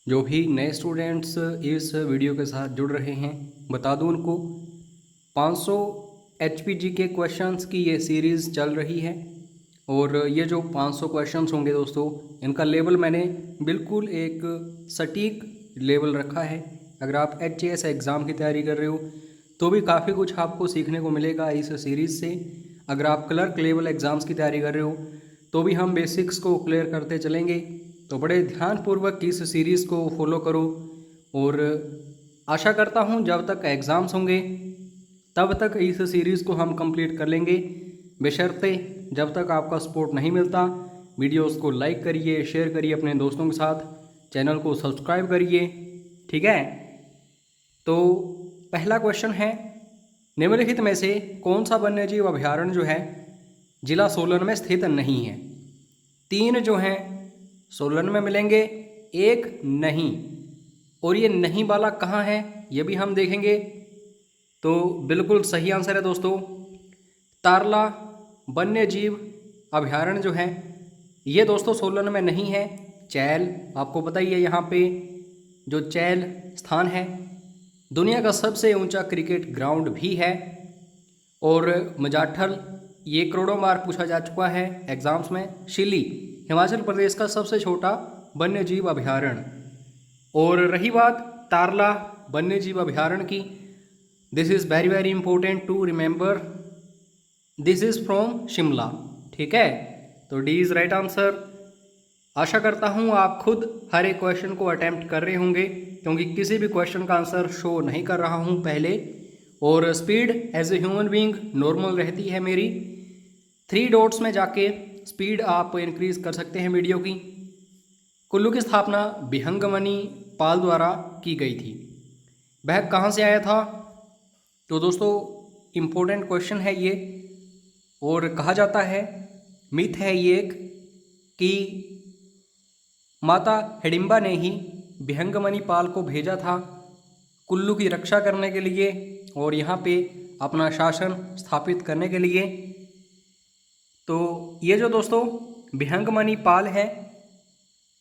जो भी नए स्टूडेंट्स इस वीडियो के साथ जुड़ रहे हैं, बता दूं उनको 500 HPG के क्वेश्चंस की ये सीरीज़ चल रही है। और ये जो 500 क्वेश्चंस होंगे दोस्तों, इनका लेवल मैंने बिल्कुल एक सटीक लेवल रखा है। अगर आप HAS एग्ज़ाम की तैयारी कर रहे हो तो भी काफ़ी कुछ आपको सीखने को मिलेगा इस सीरीज़ से। अगर आप क्लर्क लेवल एग्ज़ाम्स की तैयारी कर रहे हो तो भी हम बेसिक्स को क्लियर करते चलेंगे। तो बड़े ध्यानपूर्वक इस सीरीज़ को फॉलो करो और आशा करता हूँ जब तक एग्ज़ाम्स होंगे तब तक इस सीरीज़ को हम कंप्लीट कर लेंगे। बशर्ते जब तक आपका सपोर्ट नहीं मिलता, वीडियोस को लाइक करिए, शेयर करिए अपने दोस्तों के साथ, चैनल को सब्सक्राइब करिए, ठीक है। तो पहला क्वेश्चन है, निम्नलिखित में से कौन सा वन्यजीव अभयारण्य जो है जिला सोलन में स्थित नहीं है। 3 जो हैं सोलन में मिलेंगे, 1 नहीं। और ये नहीं वाला कहाँ है ये भी हम देखेंगे। तो बिल्कुल सही आंसर है दोस्तों, तारला वन्य जीव अभयारण्य जो है ये दोस्तों सोलन में नहीं है। चैल, आपको पता ही है, यहाँ पे जो चैल स्थान है दुनिया का सबसे ऊंचा क्रिकेट ग्राउंड भी है। और मजाठल, ये करोड़ों बार पूछा जा चुका है एग्जाम्स में। शिली हिमाचल प्रदेश का सबसे छोटा वन्य जीव अभयारण्य। और रही बात तारला वन्य जीव अभयारण्य की, this is very very important to remember, this is from Shimla, ठीक है। तो डी इज़ राइट आंसर। आशा करता हूँ आप खुद हर एक क्वेश्चन को अटेम्प्ट कर रहे होंगे, क्योंकि किसी भी क्वेश्चन का आंसर शो नहीं कर रहा हूँ पहले। और speed as a human being normal रहती है मेरी। 3 डॉट्स में जाके स्पीड आप इंक्रीज कर सकते हैं वीडियो की। कुल्लू की स्थापना विहंगमणि पाल द्वारा की गई थी। वह कहाँ से आया था? तो दोस्तों इम्पोर्टेंट क्वेश्चन है ये। और कहा जाता है, मिथ है ये एक, कि माता हिडिंबा ने ही विहंगमणि पाल को भेजा था कुल्लू की रक्षा करने के लिए और यहाँ पे अपना शासन स्थापित करने के लिए। तो ये जो दोस्तों विहंगमणि पाल है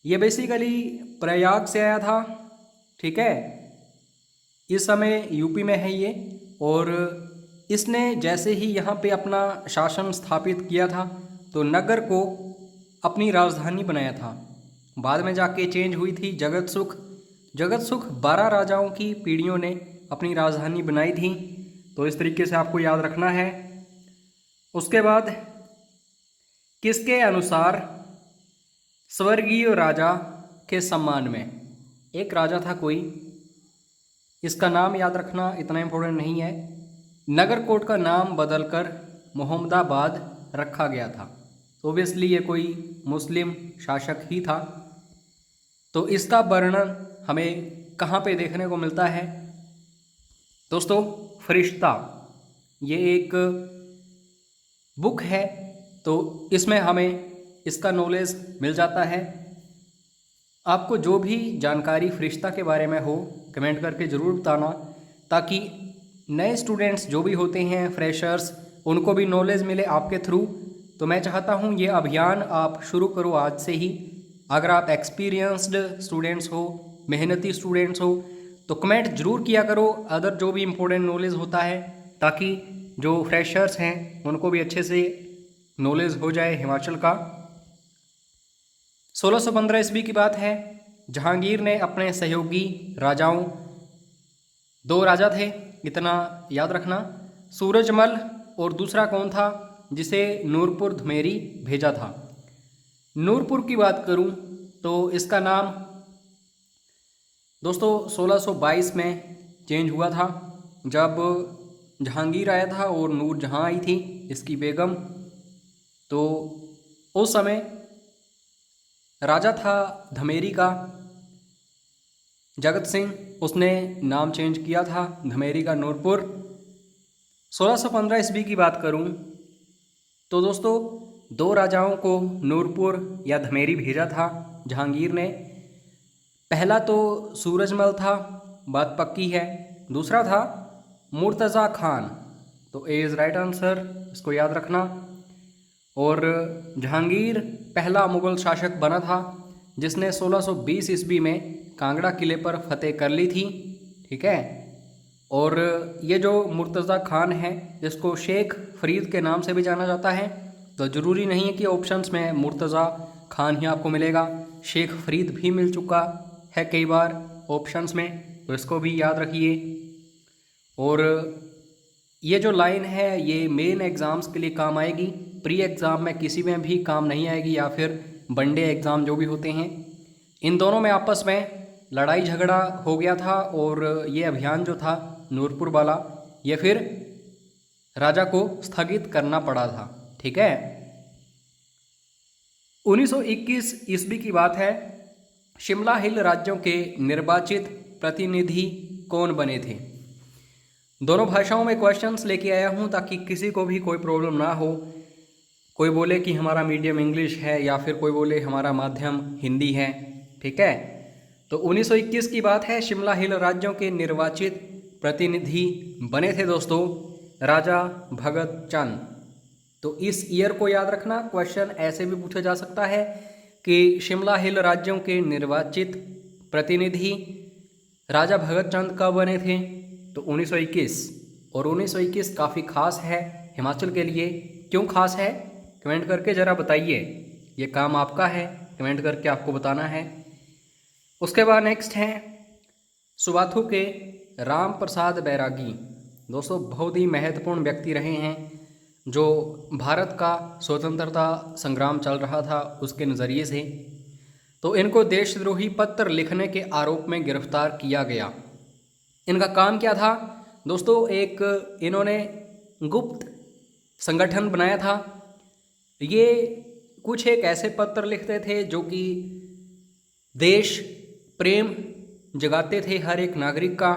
ये बेसिकली प्रयाग से आया था, ठीक है। इस समय यूपी में है ये। और इसने जैसे ही यहाँ पे अपना शासन स्थापित किया था तो नगर को अपनी राजधानी बनाया था। बाद में जाके चेंज हुई थी जगत सुख। जगत सुख 12 राजाओं की पीढ़ियों ने अपनी राजधानी बनाई थी। तो इस तरीके से आपको याद रखना है। उसके बाद किसके अनुसार स्वर्गीय राजा के सम्मान में, एक राजा था कोई, इसका नाम याद रखना इतना इम्पोर्टेंट नहीं है, नगरकोट का नाम बदलकर मोहम्मदाबाद रखा गया था। तो ओबियसली ये कोई मुस्लिम शासक ही था। तो इसका वर्णन हमें कहाँ पे देखने को मिलता है दोस्तों? फरिश्ता, ये एक बुक है, तो इसमें हमें इसका नॉलेज मिल जाता है। आपको जो भी जानकारी फरिश्ता के बारे में हो कमेंट करके ज़रूर बताना, ताकि नए स्टूडेंट्स जो भी होते हैं, फ्रेशर्स, उनको भी नॉलेज मिले आपके थ्रू। तो मैं चाहता हूँ ये अभियान आप शुरू करो आज से ही। अगर आप एक्सपीरियंस्ड स्टूडेंट्स हो, मेहनती स्टूडेंट्स हो, तो कमेंट ज़रूर किया करो अदर जो भी इम्पोर्टेंट नॉलेज होता है, ताकि जो फ्रेशर्स हैं उनको भी अच्छे से नॉलेज हो जाए हिमाचल का। 1615 ईस्वी की बात है। जहांगीर ने अपने सहयोगी राजाओं, 2 राजा थे, इतना याद रखना, सूरजमल और दूसरा कौन था जिसे नूरपुर धुमेरी भेजा था। नूरपुर की बात करूं तो इसका नाम दोस्तों 1622 में चेंज हुआ था, जब जहांगीर आया था और नूरजहां आई थी इसकी बेगम। तो उस समय राजा था धमेरी का जगत सिंह, उसने नाम चेंज किया था धमेरी का नूरपुर। 1615 ईस्वी की बात करूं तो दोस्तों 2 राजाओं को नूरपुर या धमेरी भेजा था जहांगीर ने। पहला तो सूरजमल था, बात पक्की है। दूसरा था मुर्तज़ा खान। तो ए इज़ राइट आंसर, इसको याद रखना। और जहांगीर पहला मुग़ल शासक बना था जिसने 1620 ईस्वी में कांगड़ा किले पर फतेह कर ली थी। ठीक है। और ये जो मुर्तज़ा खान है जिसको शेख फरीद के नाम से भी जाना जाता है, तो ज़रूरी नहीं है कि ऑप्शंस में मुर्तज़ा खान ही आपको मिलेगा, शेख फरीद भी मिल चुका है कई बार ऑप्शंस में, तो इसको भी याद रखिए। और ये जो लाइन है ये मेन एग्ज़ाम्स के लिए काम आएगी, प्री एग्ज़ाम में किसी में भी काम नहीं आएगी, या फिर वनडे एग्ज़ाम जो भी होते हैं। इन दोनों में आपस में लड़ाई झगड़ा हो गया था और ये अभियान जो था नूरपुर वाला, ये फिर राजा को स्थगित करना पड़ा था। ठीक है। 1921 ईस्वी की बात है। शिमला हिल राज्यों के निर्वाचित प्रतिनिधि कौन बने थे? दोनों भाषाओं में क्वेश्चंस लेके आया हूँ ताकि किसी को भी कोई प्रॉब्लम ना हो। कोई बोले कि हमारा मीडियम इंग्लिश है या फिर कोई बोले हमारा माध्यम हिंदी है। ठीक है। तो 1921 की बात है। शिमला हिल राज्यों के निर्वाचित प्रतिनिधि बने थे दोस्तों राजा भगत चंद। तो इस ईयर को याद रखना। क्वेश्चन ऐसे भी पूछा जा सकता है कि शिमला हिल राज्यों के निर्वाचित प्रतिनिधि राजा भगत चंद कब बने थे? तो 1921। और 1921 काफ़ी खास है हिमाचल के लिए। क्यों खास है कमेंट करके ज़रा बताइए, ये काम आपका है, कमेंट करके आपको बताना है। उसके बाद नेक्स्ट है सुबाथू के राम प्रसाद बैरागी। दोस्तों बहुत ही महत्वपूर्ण व्यक्ति रहे हैं जो भारत का स्वतंत्रता संग्राम चल रहा था उसके नज़रिए से। तो इनको देशद्रोही पत्र लिखने के आरोप में गिरफ्तार किया गया। इनका काम क्या था दोस्तों? एक इन्होंने गुप्त संगठन बनाया था। ये कुछ एक ऐसे पत्र लिखते थे जो कि देश प्रेम जगाते थे हर एक नागरिक का,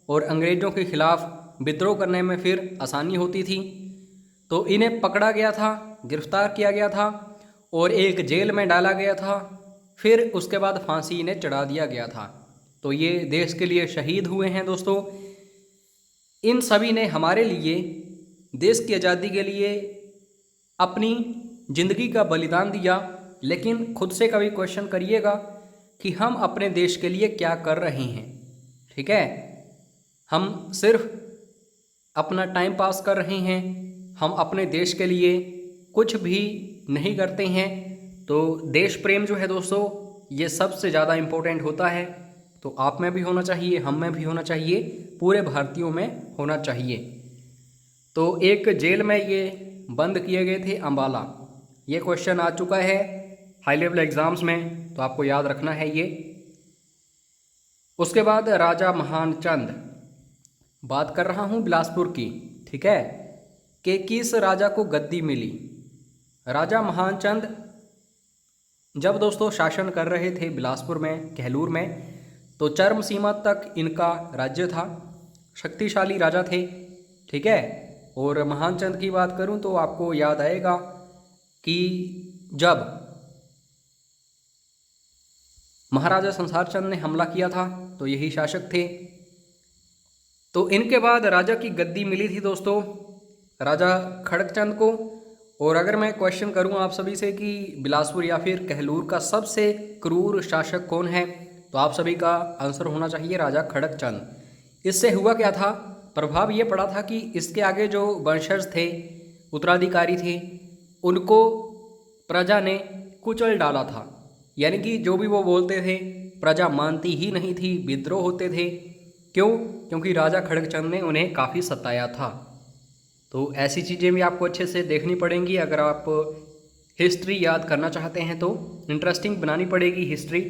और अंग्रेज़ों के खिलाफ विद्रोह करने में फिर आसानी होती थी। तो इन्हें पकड़ा गया था, गिरफ्तार किया गया था और एक जेल में डाला गया था। फिर उसके बाद फांसी इन्हें चढ़ा दिया गया था। तो ये देश के लिए शहीद हुए हैं दोस्तों। इन सभी ने हमारे लिए देश की आज़ादी के लिए अपनी ज़िंदगी का बलिदान दिया। लेकिन खुद से कभी क्वेश्चन करिएगा कि हम अपने देश के लिए क्या कर रहे हैं। ठीक है। हम सिर्फ अपना टाइम पास कर रहे हैं, हम अपने देश के लिए कुछ भी नहीं करते हैं। तो देश प्रेम जो है दोस्तों ये सबसे ज़्यादा इम्पोर्टेंट होता है। तो आप में भी होना चाहिए, हम में भी होना चाहिए, पूरे भारतीयों में होना चाहिए। तो एक जेल में ये बंद किए गए थे अम्बाला। ये क्वेश्चन आ चुका है हाई लेवल एग्ज़ाम्स में, तो आपको याद रखना है ये। उसके बाद राजा महानचंद, बात कर रहा हूँ बिलासपुर की। ठीक है। कि किस राजा को गद्दी मिली? राजा महानचंद जब दोस्तों शासन कर रहे थे बिलासपुर में, कहलूर में, तो चरम सीमा तक इनका राज्य था, शक्तिशाली राजा थे। ठीक है। और महानचंद की बात करूं तो आपको याद आएगा कि जब महाराजा संसार चंद ने हमला किया था तो यही शासक थे। तो इनके बाद राजा की गद्दी मिली थी दोस्तों राजा खड़गचंद को। और अगर मैं क्वेश्चन करूं आप सभी से कि बिलासपुर या फिर कहलूर का सबसे क्रूर शासक कौन है, तो आप सभी का आंसर होना चाहिए राजा खड़गचंद। इससे हुआ क्या था? प्रभाव ये पड़ा था कि इसके आगे जो वंशज थे, उत्तराधिकारी थे, उनको प्रजा ने कुचल डाला था। यानी कि जो भी वो बोलते थे प्रजा मानती ही नहीं थी, विद्रोह होते थे। क्यों? क्योंकि राजा खड़गचंद ने उन्हें काफ़ी सताया था। तो ऐसी चीज़ें भी आपको अच्छे से देखनी पड़ेंगी। अगर आप हिस्ट्री याद करना चाहते हैं तो इंटरेस्टिंग बनानी पड़ेगी हिस्ट्री।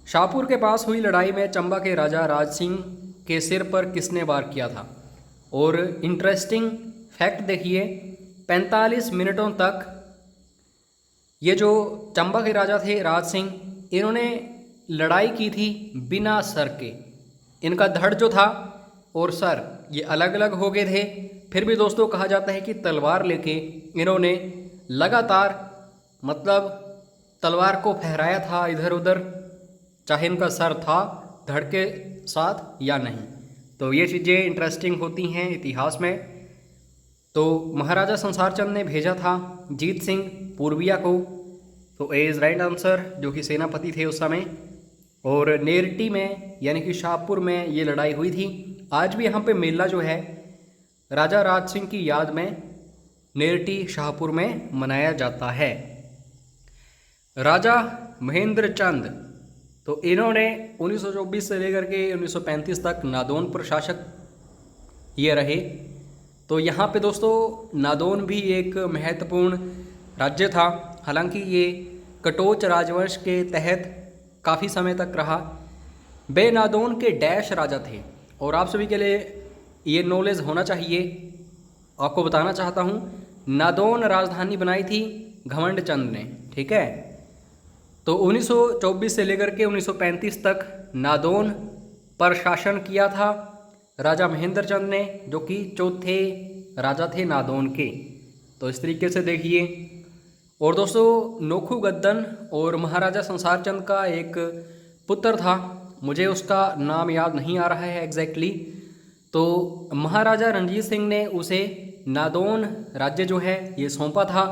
शाहपुर के पास हुई लड़ाई में चंबा के राजा राज सिंह के सिर पर किसने वार किया था? और इंटरेस्टिंग फैक्ट देखिए, 45 मिनटों तक ये जो चंबा के राजा थे राज सिंह, इन्होंने लड़ाई की थी बिना सर के। इनका धड़ जो था और सर ये अलग अलग हो गए थे। फिर भी दोस्तों कहा जाता है कि तलवार लेके इन्होंने लगातार मतलब तलवार को फहराया था इधर उधर, चाहे इनका सर था धड़ के साथ या नहीं। तो ये चीज़ें इंटरेस्टिंग होती हैं इतिहास में। तो महाराजा संसार चंद ने भेजा था जीत सिंह पूर्विया को। तो ए इज़ राइट आंसर, जो कि सेनापति थे उस समय। और नेरटी में यानी कि शाहपुर में ये लड़ाई हुई थी। आज भी यहाँ पे मेला जो है राजा राज सिंह की याद में नेरटी शाहपुर में मनाया जाता है। राजा महेंद्र चंद, तो इन्होंने 1924 से लेकर के 1935 तक नादौन प्रशासक ये रहे। तो यहाँ पे दोस्तों नादौन भी एक महत्वपूर्ण राज्य था। हालांकि ये कटोच राजवंश के तहत काफ़ी समय तक रहा। वे नादौन के डैश राजा थे और आप सभी के लिए ये नॉलेज होना चाहिए। आपको बताना चाहता हूँ, नादौन राजधानी बनाई थी घमंड चंद ने, ठीक है। तो 1924 से लेकर के 1935 तक नादौन पर शासन किया था राजा महेंद्र चंद ने, जो कि चौथे राजा थे नादौन के। तो इस तरीके से देखिए। और दोस्तों नोखू गद्दन और महाराजा संसार चंद का एक पुत्र था, मुझे उसका नाम याद नहीं आ रहा है एग्जैक्टली। तो महाराजा रणजीत सिंह ने उसे नादौन राज्य जो है ये सौंपा था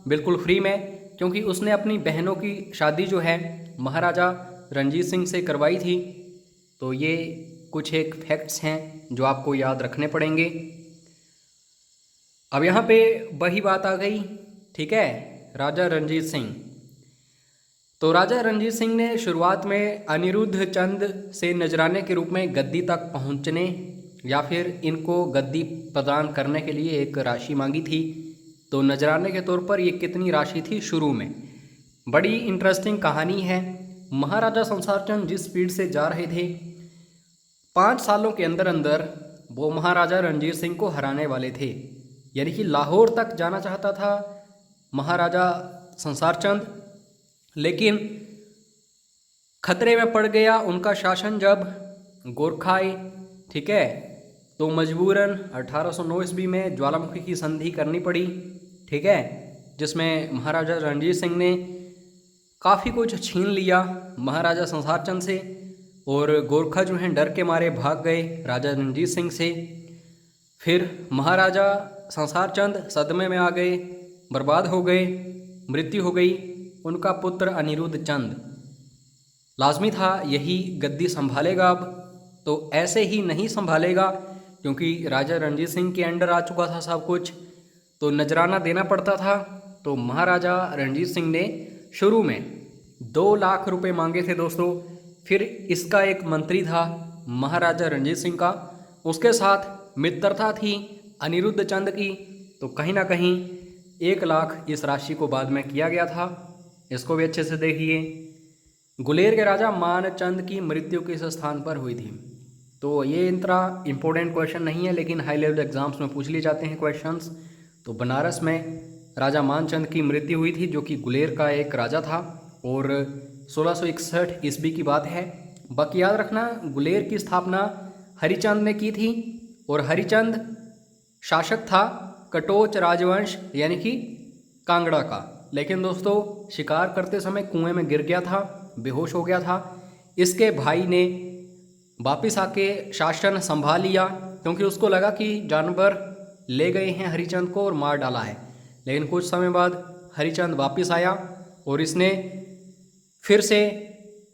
बिल्कुल फ्री में, क्योंकि उसने अपनी बहनों की शादी जो है महाराजा रणजीत सिंह से करवाई थी। तो ये कुछ एक फैक्ट्स हैं जो आपको याद रखने पड़ेंगे। अब यहाँ पे वही बात आ गई, ठीक है, राजा रणजीत सिंह। तो राजा रणजीत सिंह ने शुरुआत में अनिरुद्ध चंद से नजराने के रूप में गद्दी तक पहुँचने या फिर इनको गद्दी प्रदान करने के लिए एक राशि मांगी थी। तो नजराने के तौर पर ये कितनी राशि थी शुरू में, बड़ी इंटरेस्टिंग कहानी है। महाराजा संसार चंद जिस स्पीड से जा रहे थे, 5 सालों के अंदर अंदर वो महाराजा रणजीत सिंह को हराने वाले थे। यानी कि लाहौर तक जाना चाहता था महाराजा संसार चंद, लेकिन खतरे में पड़ गया उनका शासन जब गोरखा आए, ठीक है। तो मजबूरन 1809 ईस्वी में ज्वालामुखी की संधि करनी पड़ी, ठीक है, जिसमें महाराजा रणजीत सिंह ने काफ़ी कुछ छीन लिया महाराजा संसार चंद से, और गोरखा जो हैं डर के मारे भाग गए राजा रणजीत सिंह से। फिर महाराजा संसार चंद सदमे में आ गए, बर्बाद हो गए, मृत्यु हो गई। उनका पुत्र अनिरुद्ध चंद लाजमी था यही गद्दी संभालेगा अब। तो ऐसे ही नहीं संभालेगा, क्योंकि राजा रणजीत सिंह के अंडर आ चुका था सब कुछ, तो नजराना देना पड़ता था। तो महाराजा रणजीत सिंह ने शुरू में 2 लाख रुपए मांगे थे दोस्तों। फिर इसका एक मंत्री था महाराजा रणजीत सिंह का, उसके साथ मित्रता थी अनिरुद्ध चंद की। तो कहीं ना कहीं 1 लाख इस राशि को बाद में किया गया था। इसको भी अच्छे से देखिए। गुलेर के राजा मानचंद की मृत्यु किस स्थान पर हुई थी। तो ये इतना इम्पोर्टेंट क्वेश्चन नहीं है, लेकिन हाई लेवल एग्जाम्स में पूछ लिए जाते हैं क्वेश्चंस। तो बनारस में राजा मानचंद की मृत्यु हुई थी, जो कि गुलेर का एक राजा था, और 1661 ईस्वी की बात है। बाकी याद रखना, गुलेर की स्थापना हरिचंद ने की थी, और हरिचंद शासक था कटोच राजवंश यानी कि कांगड़ा का। लेकिन दोस्तों शिकार करते समय कुएं में गिर गया था, बेहोश हो गया था। इसके भाई ने वापिस आके शासन संभाल लिया, क्योंकि उसको लगा कि जानवर ले गए हैं हरिचंद को और मार डाला है। लेकिन कुछ समय बाद हरिचंद वापस आया और इसने फिर से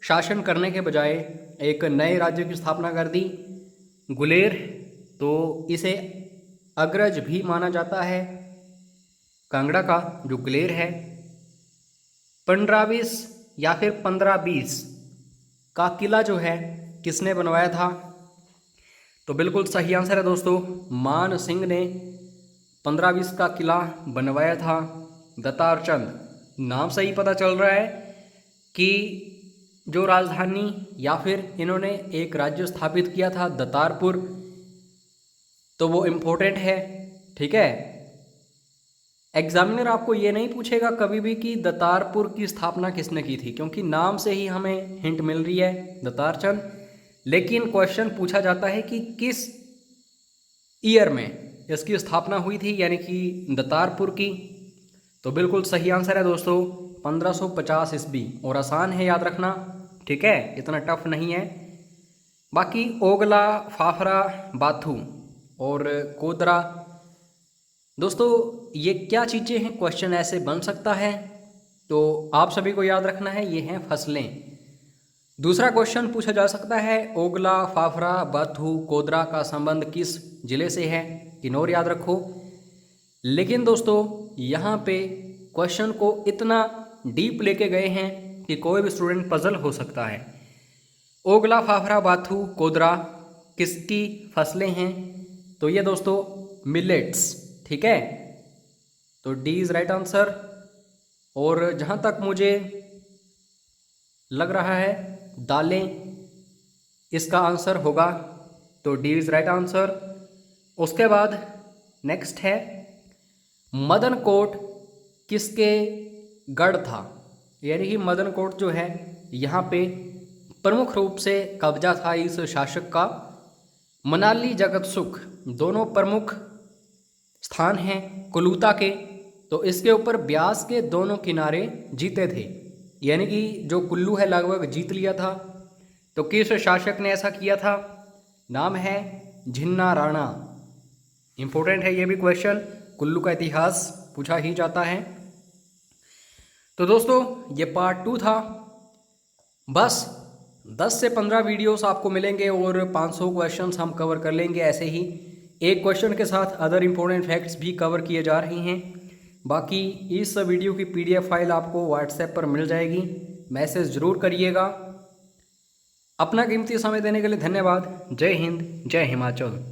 शासन करने के बजाय एक नए राज्य की स्थापना कर दी, गुलेर। तो इसे अग्रज भी माना जाता है कांगड़ा का, जो गुलेर है। 1520 या फिर 1520 का किला जो है किसने बनवाया था। तो बिल्कुल सही आंसर है दोस्तों, मान सिंह ने 1520 का किला बनवाया था। दतार चंद नाम से ही पता चल रहा है कि जो राजधानी या फिर इन्होंने एक राज्य स्थापित किया था दतारपुर, तो वो इम्पोर्टेंट है, ठीक है। एग्जामिनर आपको ये नहीं पूछेगा कभी भी कि दतारपुर की स्थापना किसने की थी, क्योंकि नाम से ही हमें हिंट मिल रही है दतार चंद। लेकिन क्वेश्चन पूछा जाता है कि किस ईयर में इसकी स्थापना हुई थी, यानी कि दतारपुर की। तो बिल्कुल सही आंसर है दोस्तों 1550 ईस्वी, और आसान है याद रखना, ठीक है, इतना टफ नहीं है। बाकी ओगला, फाफरा, बाथू और कोदरा, दोस्तों ये क्या चीज़ें हैं, क्वेश्चन ऐसे बन सकता है। तो आप सभी को याद रखना है, ये हैं फसलें। दूसरा क्वेश्चन पूछा जा सकता है, ओगला, फाफरा, बाथू, कोदरा का संबंध किस जिले से है? किन्नौर याद रखो। लेकिन दोस्तों यहाँ पे क्वेश्चन को इतना डीप लेके गए हैं कि कोई भी स्टूडेंट पजल हो सकता है। ओगला, फाफरा, बाथू, कोदरा किसकी फसलें हैं? तो ये दोस्तों मिलेट्स, ठीक है। तो डी इज़ राइट आंसर। और जहाँ तक मुझे लग रहा है दालें इसका आंसर होगा, तो डी इज़ राइट आंसर। उसके बाद नेक्स्ट है, मदन कोट किसके गढ़ था? यानी कि मदन कोट जो है यहाँ पे प्रमुख रूप से कब्जा था इस शासक का। मनाली, जगत सुख दोनों प्रमुख स्थान हैं कुलूता के, तो इसके ऊपर ब्यास के दोनों किनारे जीते थे, यानी कि जो कुल्लू है लगभग जीत लिया था। तो किस शासक ने ऐसा किया था? नाम है झिन्ना राणा। इंपॉर्टेंट है ये भी क्वेश्चन, कुल्लू का इतिहास पूछा ही जाता है। तो दोस्तों ये पार्ट 2 था। बस 10 से 15 वीडियोस आपको मिलेंगे और 500 क्वेश्चंस हम कवर कर लेंगे। ऐसे ही एक क्वेश्चन के साथ अदर इंपॉर्टेंट फैक्ट्स भी कवर किए जा रहे हैं। बाकी इस वीडियो की PDF फाइल आपको व्हाट्सएप पर मिल जाएगी, मैसेज ज़रूर करिएगा। अपना कीमती समय देने के लिए धन्यवाद। जय हिंद, जय हिमाचल।